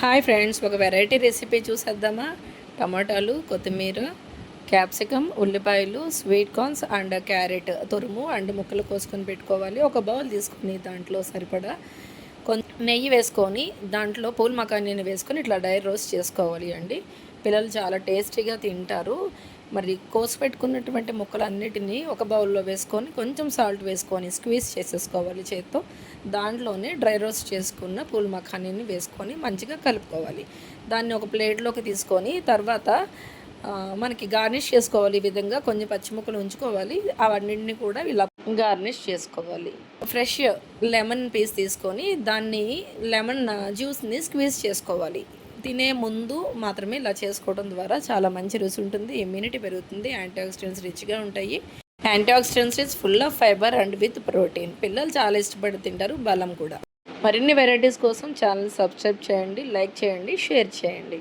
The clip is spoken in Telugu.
హాయ్ ఫ్రెండ్స్, ఒక వెరైటీ రెసిపీ చూసేద్దామా. టమాటాలు, కొత్తిమీర, క్యాప్సికమ్, ఉల్లిపాయలు, స్వీట్ కార్న్స్ అండ్ క్యారెట్ తురుము అండ్ ముక్కలు కోసుకొని పెట్టుకోవాలి. ఒక బౌల్ తీసుకొని దాంట్లో సరిపడా కొంచెం నెయ్యి వేసుకొని దాంట్లో పూల్ మకానీని వేసుకొని ఇట్లా డ్రై రోస్ట్ చేసుకోవాలి అండి. పిల్లలు చాలా టేస్టీగా తింటారు. మరి కోసి పెట్టుకున్నటువంటి ముక్కలన్నిటినీ ఒక బౌల్లో వేసుకొని కొంచెం సాల్ట్ వేసుకొని స్క్వీజ్ చేసేసుకోవాలి చేత్తో. దాంట్లోనే డ్రై రోస్ట్ చేసుకున్న పూల్ మఖానీని వేసుకొని మంచిగా కలుపుకోవాలి. దాన్ని ఒక ప్లేట్లోకి తీసుకొని తర్వాత మనకి గార్నిష్ చేసుకోవాలి. ఈ విధంగా కొంచెం పచ్చిముక్కలు ఉంచుకోవాలి. అవన్నింటినీ కూడా ఇలా గార్నిష్ చేసుకోవాలి. ఫ్రెష్ లెమన్ పీస్ తీసుకొని దాన్ని లెమన్ జ్యూస్ని స్క్వీజ్ చేసుకోవాలి. తినే ముందు మాత్రమే ఇలా చేసుకోవడం ద్వారా చాలా మంచి రుచి ఉంటుంది. ఇమ్యూనిటీ పెరుగుతుంది. యాంటీఆక్సిడెంట్స్ రిచ్గా ఉంటాయి. Antioxidants is full of fibre and with protein. పిల్లలు చాలా ఇష్టపడి తింటారు, బలం కూడా. మరిన్ని వెరైటీస్ కోసం ఛానల్ సబ్స్క్రైబ్ చేయండి, లైక్ చేయండి, షేర్ చేయండి.